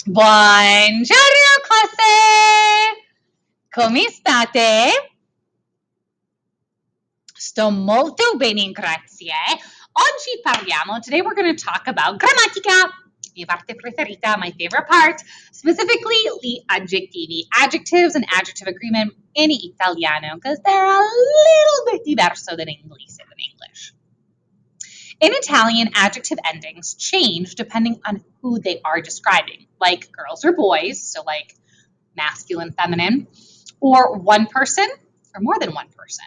Buongiorno classe! Come state? Sto molto bene, grazie. Oggi parliamo, today we're going to talk about grammatica, mia parte preferita, my favorite part, specifically gli aggettivi, adjectives and adjective agreement in Italiano, because they're a little bit diverso than English. In Italian, adjective endings change depending on who they are describing, like girls or boys, so like masculine, feminine, or one person or more than one person,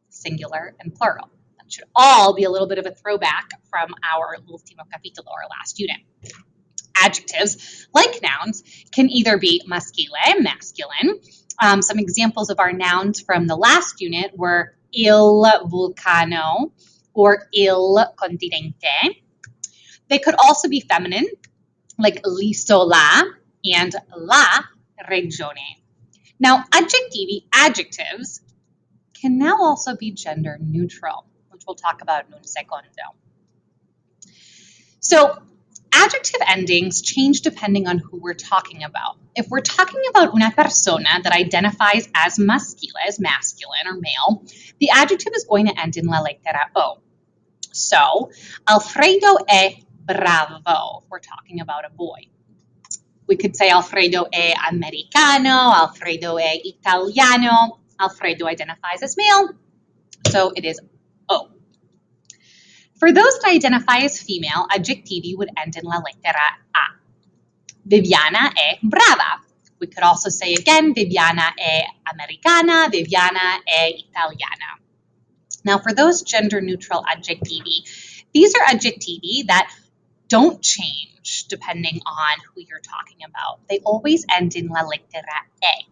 singular and plural. That should all be a little bit of a throwback from our ultimo capitolo, our last unit. Adjectives, like nouns, can either be maschile, masculine. Some examples of our nouns from the last unit were il vulcano or il continente. They could also be feminine, like l'isola and la regione. Now, adjectives can now also be gender neutral, which we'll talk about in un secondo. So, adjective endings change depending on who we're talking about. If we're talking about una persona that identifies as masculine or male, the adjective is going to end in la lettera O. So, Alfredo è bravo if we're talking about a boy. We could say Alfredo è americano, Alfredo è italiano. Alfredo identifies as male, so it is O. For those that identify as female, aggettivi would end in la lettera A. Viviana è brava. We could also say again, Viviana è americana, Viviana è italiana. Now, for those gender neutral aggettivi, these are aggettivi that don't change depending on who you're talking about. They always end in la lettera E.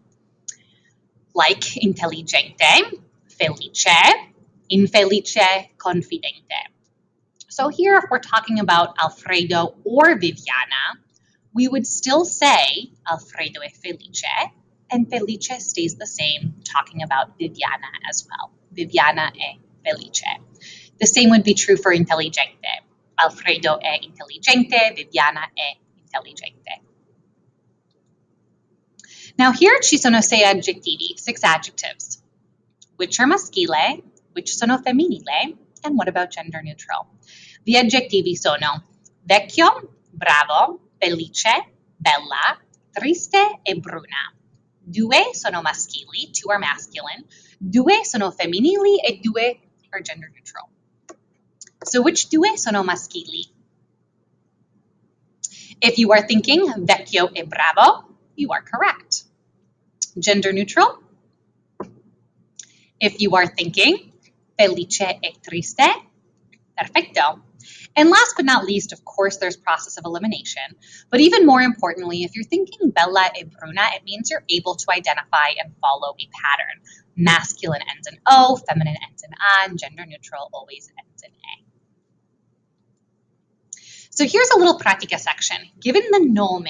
Like intelligente, felice, infelice, confidente. So here, if we're talking about Alfredo or Viviana, we would still say Alfredo è felice, and felice stays the same, talking about Viviana as well. Viviana è felice. The same would be true for intelligente. Alfredo è intelligente, Viviana è intelligente. Now here ci sono 6 aggettivi, 6 adjectives. Which are maschile, which sono femminile, and what about gender neutral? The aggettivi sono vecchio, bravo, felice, bella, triste e bruna. 2 sono maschili, 2 are masculine, 2 sono femminili e 2 are gender neutral. So which 2 sono maschili? If you are thinking vecchio e bravo, you are correct. Gender neutral? If you are thinking felice e triste, perfecto. And last but not least, of course, there's process of elimination. But even more importantly, if you're thinking bella e bruna, it means you're able to identify and follow a pattern. Masculine ends in O, feminine ends in A, and gender neutral always ends in A. So here's a little pratica section. Given the nome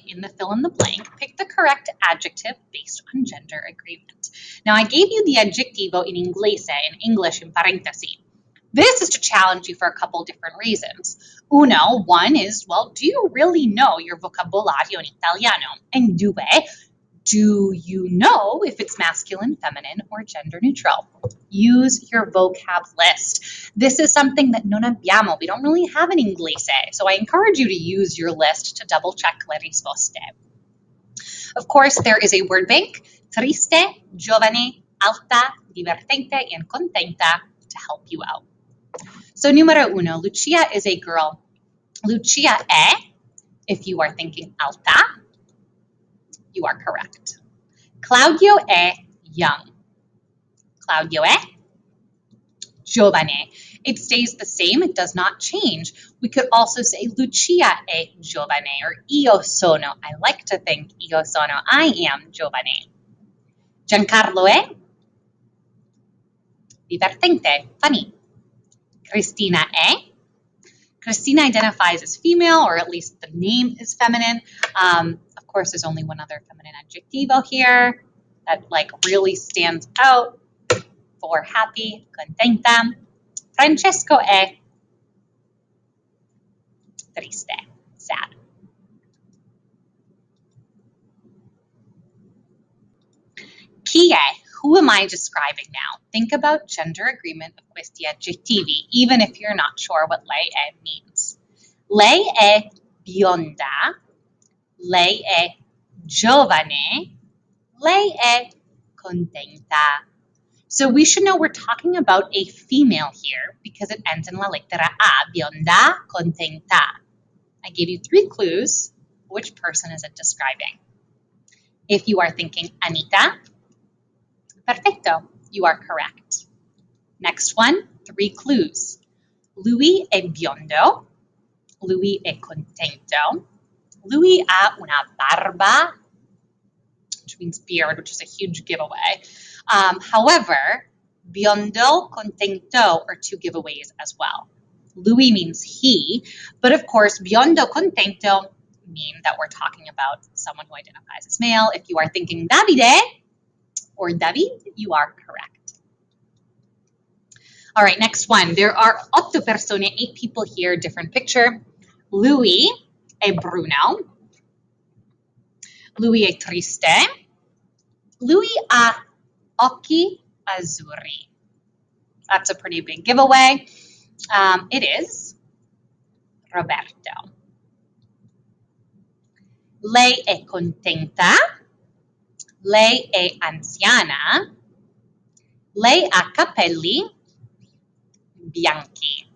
in the fill in the blank, pick the correct adjective based on gender agreement. Now I gave you the adjectivo in inglese, in English, in parentesi. This is to challenge you for a couple different reasons. One is, well, do you really know your vocabolario in Italiano? And due, do you know if it's masculine, feminine, or gender neutral? Use your vocab list. This is something that non abbiamo. We don't really have in inglese. So I encourage you to use your list to double check le risposte. Of course, there is a word bank, triste, giovane, alta, divertente, and contenta to help you out. So numero uno, Lucia is a girl. Lucia è, if you are thinking alta, you are correct. Claudio è young. Claudio è giovane. It stays the same, it does not change. We could also say Lucia è giovane or io sono. I like to think io sono, I am giovane. Giancarlo è divertente, funny. Cristina è. Cristina identifies as female, or at least the name is feminine. Of course, there's only one other feminine adjectivo here that really stands out for happy, contenta. Francesco è triste, sad. Chi è? Who am I describing now? Think about gender agreement of questi aggettivi, even if you're not sure what lei è means. Lei è bionda, lei è giovane, lei è contenta. So we should know we're talking about a female here because it ends in la lettera A, bionda, contenta. I gave you 3 clues. Which person is it describing? If you are thinking Anita, perfecto, you are correct. Next one, 3 clues. Lui è biondo, lui è contento, lui ha una barba, which means beard, which is a huge giveaway. However, biondo, contento are 2 giveaways as well. Lui means he, but of course, biondo, contento mean that we're talking about someone who identifies as male. If you are thinking Davide or David, you are correct. All right, next one. There are 8 persone, 8 people here, different picture. Lui è Bruno. Lui è triste. Lui ha occhi azzurri. That's a pretty big giveaway. It is Roberto. Lei è contenta. Lei è anziana. Lei ha capelli bianchi.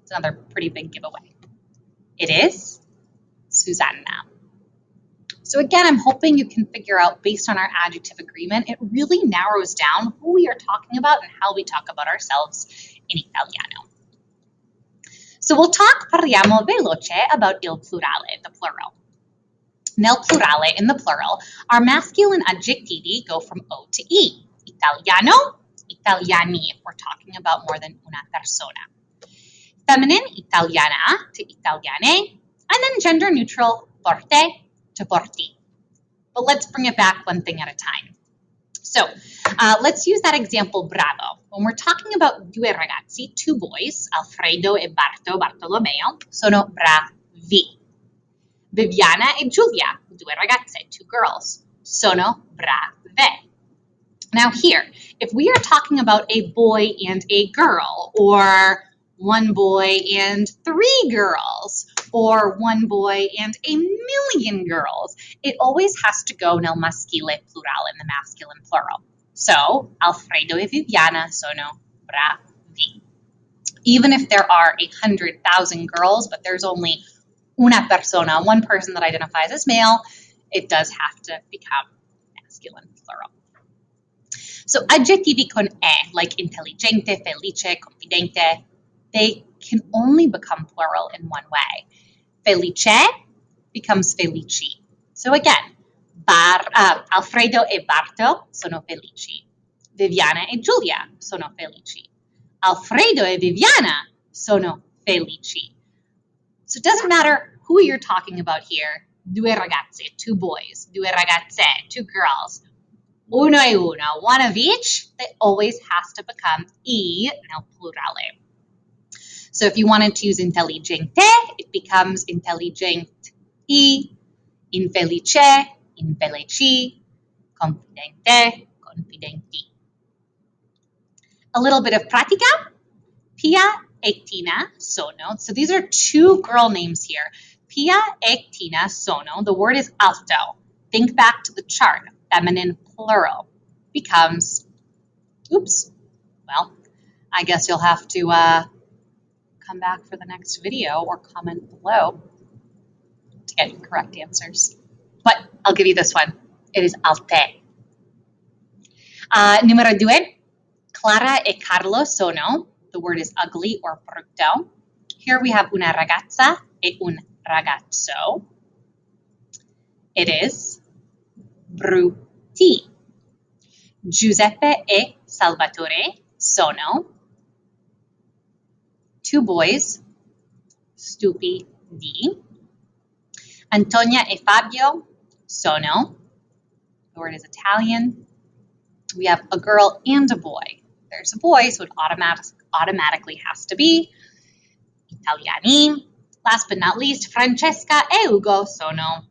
It's another pretty big giveaway. It is Susanna. So again, I'm hoping you can figure out, based on our adjective agreement, it really narrows down who we are talking about and how we talk about ourselves in Italiano. So we'll parliamo veloce about il plurale, the plural. Nel plurale, in the plural, our masculine aggettivi go from O to E. Italiano, italiani, if we're talking about more than una persona. Feminine, italiana to italiane, and then gender neutral, porte to porti. But let's bring it back one thing at a time. So let's use that example, bravo. When we're talking about 2 ragazzi, 2 boys, Alfredo e Bartolomeo, sono bravi. Viviana e Giulia, 2 ragazze, 2 girls, sono brave. Now here, if we are talking about a boy and a girl, or 1 boy and 3 girls, or 1 boy and a million girls, it always has to go nel maschile plurale, in the masculine plural. So, Alfredo e Viviana sono bravi. Even if there are 100,000 girls, but there's only una persona, 1 person that identifies as male, it does have to become masculine plural. So aggettivi con e, like intelligente, felice, confidente, they can only become plural in one way. Felice becomes felici. So again, Alfredo e Barto sono felici. Viviana e Giulia sono felici. Alfredo e Viviana sono felici. So it doesn't matter who you're talking about here. 2 ragazzi, 2 boys, 2 ragazze, 2 girls. Uno e uno, 1 of each, it always has to become E nel plurale. So if you wanted to use intelligente, it becomes intelligenti, infelice, infelici, confidente, confidenti. A little bit of pratica. Pia e Tina sono. So these are 2 girl names here. Pia e Tina sono. The word is alto. Think back to the chart. Feminine plural becomes, oops, well, I guess you'll have to come back for the next video or comment below to get correct answers. But I'll give you this one. It is alte. Numero 2, Clara e Carlo sono. The word is ugly or brutto. Here we have una ragazza e un ragazzo. It is brutti. Giuseppe e Salvatore sono. 2 boys, stupidi. Antonia e Fabio sono. The word is Italian. We have a girl and a boy. There's a boy, so it automatically has to be Italiani. Last but not least, Francesca e Ugo sono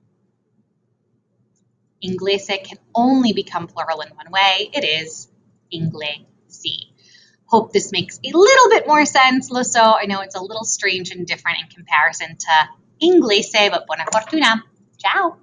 Inglese can only become plural in one way. It is inglesi. Hope this makes a little bit more sense, lo so. I know it's a little strange and different in comparison to inglese, but buona fortuna. Ciao.